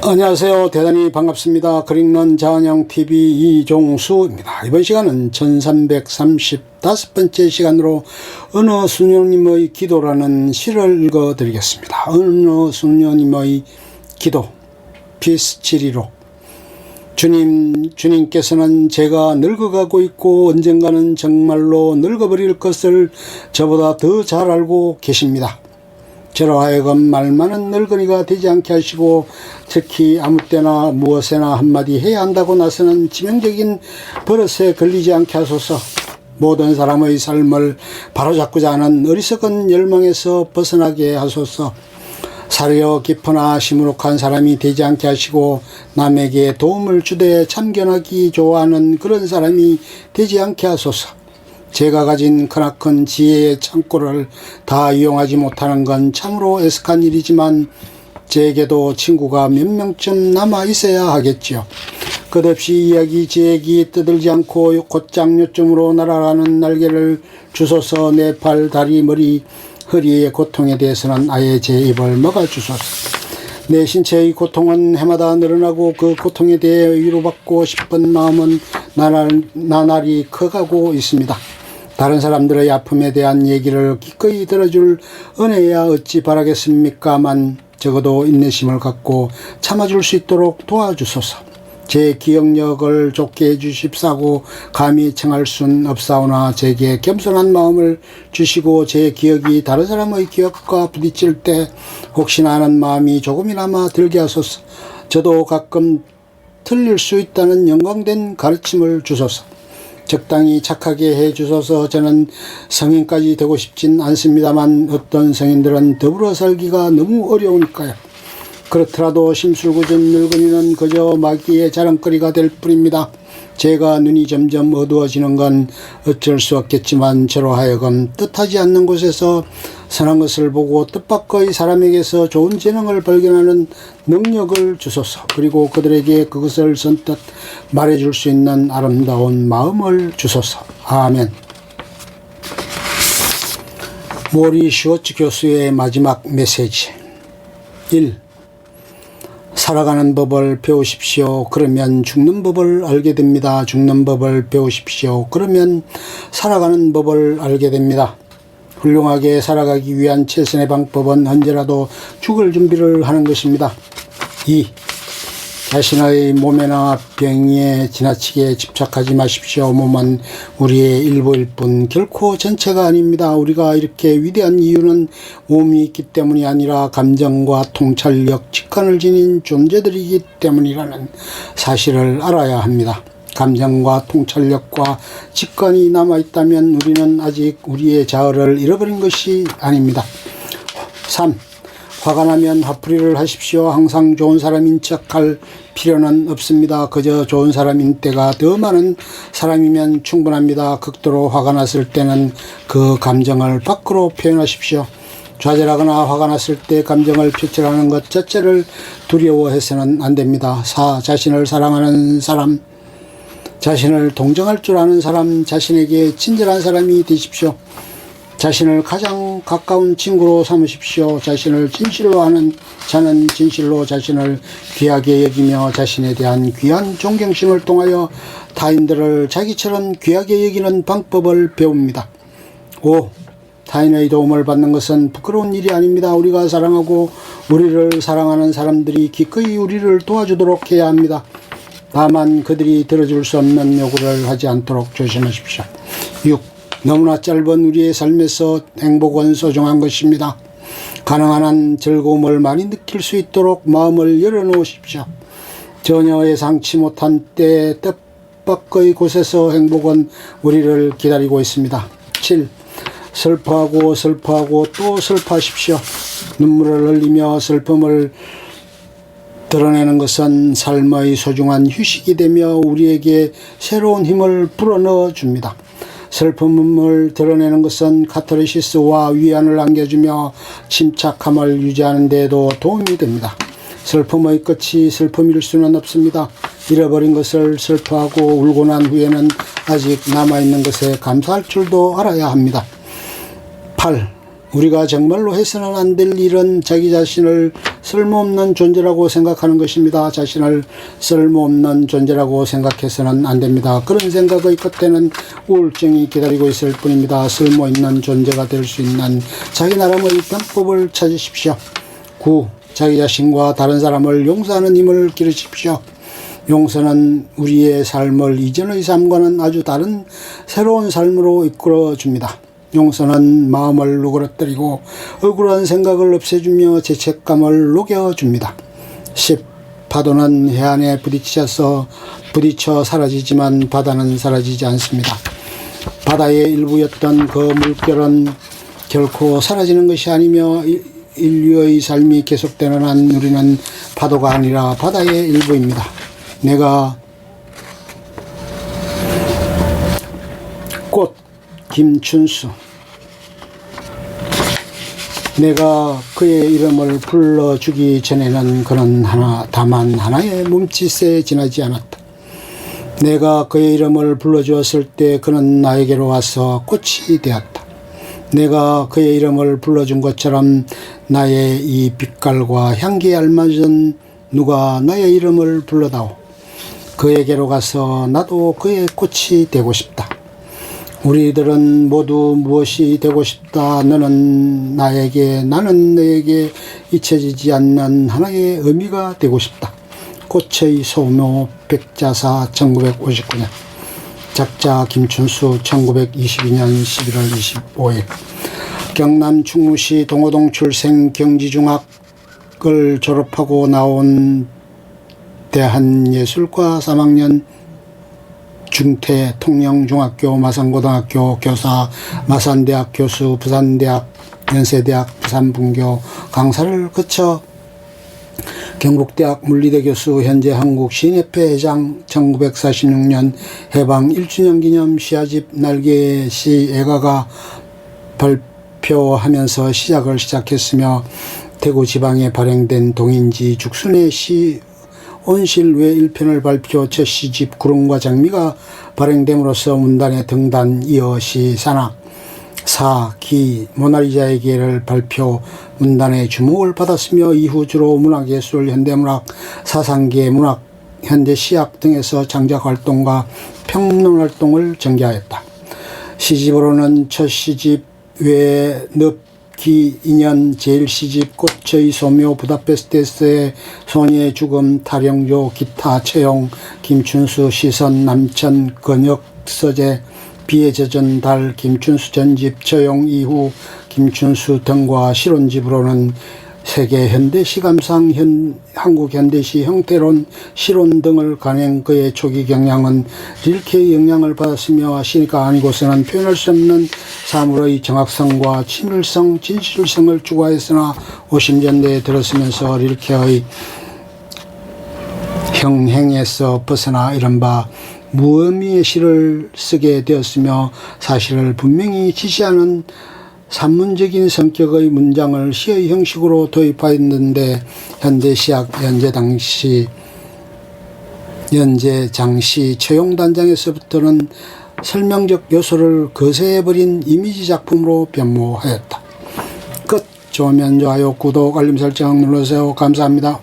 안녕하세요. 대단히 반갑습니다. 그릭런 자원형TV 이종수입니다. 이번 시간은 1335번째 시간으로 어느 수녀님의 기도라는 시를 읽어드리겠습니다. 어느 수녀님의 기도 피스 715. 주님께서는 제가 늙어가고 있고 언젠가는 정말로 늙어버릴 것을 저보다 더 잘 알고 계십니다. 저로 하여금 말 많은 늙은이가 되지 않게 하시고, 특히 아무 때나 무엇에나 한마디 해야 한다고 나서는 치명적인 버릇에 걸리지 않게 하소서. 모든 사람의 삶을 바로잡고자 하는 어리석은 열망에서 벗어나게 하소서. 사려 깊으나 시무룩한 사람이 되지 않게 하시고, 남에게 도움을 주되 참견하기 좋아하는 그런 사람이 되지 않게 하소서. 제가 가진 크나큰 지혜의 창고를 다 이용하지 못하는 건 참으로 애석한 일이지만, 제게도 친구가 몇 명쯤 남아 있어야 하겠지요. 끝없이 이야기 제기 떠들지 않고 곧장 요점으로 날아가는 날개를 주소서. 내 팔, 다리, 머리, 허리의 고통에 대해서는 아예 제 입을 먹어주소서. 내 신체의 고통은 해마다 늘어나고 그 고통에 대해 위로받고 싶은 마음은 나날이 커가고 있습니다. 다른 사람들의 아픔에 대한 얘기를 기꺼이 들어줄 은혜야 어찌 바라겠습니까만, 적어도 인내심을 갖고 참아줄 수 있도록 도와주소서. 제 기억력을 좋게 해주십사고 감히 청할 순 없사오나, 제게 겸손한 마음을 주시고 제 기억이 다른 사람의 기억과 부딪힐 때 혹시나 하는 마음이 조금이나마 들게 하소서. 저도 가끔 틀릴 수 있다는 영광된 가르침을 주소서. 적당히 착하게 해 주소서. 저는 성인까지 되고 싶진 않습니다만, 어떤 성인들은 더불어 살기가 너무 어려우니까요. 그렇더라도 심술궂은 늙은이는 그저 마귀의 자랑거리가 될 뿐입니다. 제가 눈이 점점 어두워지는 건 어쩔 수 없겠지만, 저로 하여금 뜻하지 않는 곳에서 선한 것을 보고 뜻밖의 사람에게서 좋은 재능을 발견하는 능력을 주소서. 그리고 그들에게 그것을 선뜻 말해줄 수 있는 아름다운 마음을 주소서. 아멘. 모리 슈워츠 교수의 마지막 메시지. 1. 살아가는 법을 배우십시오. 그러면 죽는 법을 알게 됩니다. 죽는 법을 배우십시오. 그러면 살아가는 법을 알게 됩니다. 훌륭하게 살아가기 위한 최선의 방법은 언제라도 죽을 준비를 하는 것입니다. 2. 자신의 몸에나 병에 지나치게 집착하지 마십시오. 몸은 우리의 일부일 뿐 결코 전체가 아닙니다. 우리가 이렇게 위대한 이유는 몸이 있기 때문이 아니라 감정과 통찰력, 직관을 지닌 존재들이기 때문이라는 사실을 알아야 합니다. 감정과 통찰력과 직관이 남아있다면 우리는 아직 우리의 자아를 잃어버린 것이 아닙니다. 3. 화가 나면 화풀이를 하십시오. 항상 좋은 사람인 척할 필요는 없습니다. 그저 좋은 사람인 때가 더 많은 사람이면 충분합니다. 극도로 화가 났을 때는 그 감정을 밖으로 표현하십시오. 좌절하거나 화가 났을 때 감정을 표출하는 것 자체를 두려워해서는 안 됩니다. 4. 자신을 사랑하는 사람, 자신을 동정할 줄 아는 사람, 자신에게 친절한 사람이 되십시오. 자신을 가장 가까운 친구로 삼으십시오. 자신을 진실로 아는 자는 진실로 자신을 귀하게 여기며 자신에 대한 귀한 존경심을 통하여 타인들을 자기처럼 귀하게 여기는 방법을 배웁니다. 5. 타인의 도움을 받는 것은 부끄러운 일이 아닙니다. 우리가 사랑하고 우리를 사랑하는 사람들이 기꺼이 우리를 도와주도록 해야 합니다. 다만 그들이 들어줄 수 없는 요구를 하지 않도록 조심하십시오. 6. 너무나 짧은 우리의 삶에서 행복은 소중한 것입니다. 가능한 한 즐거움을 많이 느낄 수 있도록 마음을 열어놓으십시오. 전혀 예상치 못한 때 뜻밖의 곳에서 행복은 우리를 기다리고 있습니다. 7. 슬퍼하고 또 슬퍼하십시오. 눈물을 흘리며 슬픔을 드러내는 것은 삶의 소중한 휴식이 되며 우리에게 새로운 힘을 불어넣어 줍니다. 슬픔을 드러내는 것은 카타르시스와 위안을 안겨주며 침착함을 유지하는 데에도 도움이 됩니다. 슬픔의 끝이 슬픔일 수는 없습니다. 잃어버린 것을 슬퍼하고 울고 난 후에는 아직 남아있는 것에 감사할 줄도 알아야 합니다. 8. 우리가 정말로 해서는 안 될 일은 자기 자신을 쓸모없는 존재라고 생각하는 것입니다. 자신을 쓸모없는 존재라고 생각해서는 안 됩니다. 그런 생각의 끝에는 우울증이 기다리고 있을 뿐입니다. 쓸모있는 존재가 될 수 있는 자기 나름의 방법을 찾으십시오. 9. 자기 자신과 다른 사람을 용서하는 힘을 기르십시오. 용서는 우리의 삶을 이전의 삶과는 아주 다른 새로운 삶으로 이끌어줍니다. 용서는 마음을 누그러뜨리고 억울한 생각을 없애주며 죄책감을 녹여줍니다. 10. 파도는 해안에 부딪혀 사라지지만 바다는 사라지지 않습니다. 바다의 일부였던 그 물결은 결코 사라지는 것이 아니며 인류의 삶이 계속되는 한 우리는 파도가 아니라 바다의 일부입니다. 내가 꽃 김춘수, 내가 그의 이름을 불러주기 전에는 그는 다만 하나의 몸짓에 지나지 않았다. 내가 그의 이름을 불러주었을 때 그는 나에게로 와서 꽃이 되었다. 내가 그의 이름을 불러준 것처럼 나의 이 빛깔과 향기에 알맞은 누가 나의 이름을 불러다오. 그에게로 가서 나도 그의 꽃이 되고 싶다. 우리들은 모두 무엇이 되고 싶다. 너는 나에게, 나는 너에게 잊혀지지 않는 하나의 의미가 되고 싶다. 꽃의 소묘 백자사 1959년. 작자 김춘수 1922년 11월 25일. 경남 충무시 동호동 출생, 경지중학을 졸업하고 나온 대한예술과 3학년 중퇴, 통영중학교, 마산고등학교 교사, 마산대학 교수, 부산대학, 연세대학, 부산분교 강사를 거쳐 경북대학 물리대 교수, 현재 한국시인협회 회장, 1946년 해방 1주년 기념 시아집 날개의 시 애가가 발표하면서 시작을 시작했으며 대구 지방에 발행된 동인지 죽순의 시 온실 외 1편을 발표, 첫 시집 구름과 장미가 발행됨으로써 문단의 등단, 이어 시 산악, 사, 기, 모나리자의 기회를 발표, 문단의 주목을 받았으며 이후 주로 문학예술, 현대문학, 사상계, 문학, 현대시학 등에서 창작활동과 평론활동을 전개하였다. 시집으로는 첫 시집 외에 기, 인연, 제1시집, 꽃의 소묘, 부다페스트에서의 소녀의 죽음, 탈영조, 기타, 채용, 김춘수, 시선, 남천, 건역, 서재, 비에 젖은 달, 김춘수 전집, 처용 이후, 김춘수 등과 실론집으로는 세계 현대시 감상, 한국 현대시 형태론, 실론 등을 간행. 그의 초기 경향은 릴케의 영향을 받았으며 시니까 아니고서는 표현할 수 없는 사물의 정확성과 친밀성, 진실성을 추구하였으나 50년대에 들어서면서 릴케의 형행에서 벗어나 이른바 무의미의 시를 쓰게 되었으며 사실을 분명히 지시하는 산문적인 성격의 문장을 시의 형식으로 도입하였는데 현대시학 연재장시 처용단장에서부터는 설명적 요소를 거세해버린 이미지 작품으로 변모하였다. 끝. 좋으면 좋아요, 구독, 알림 설정 눌러주세요. 감사합니다.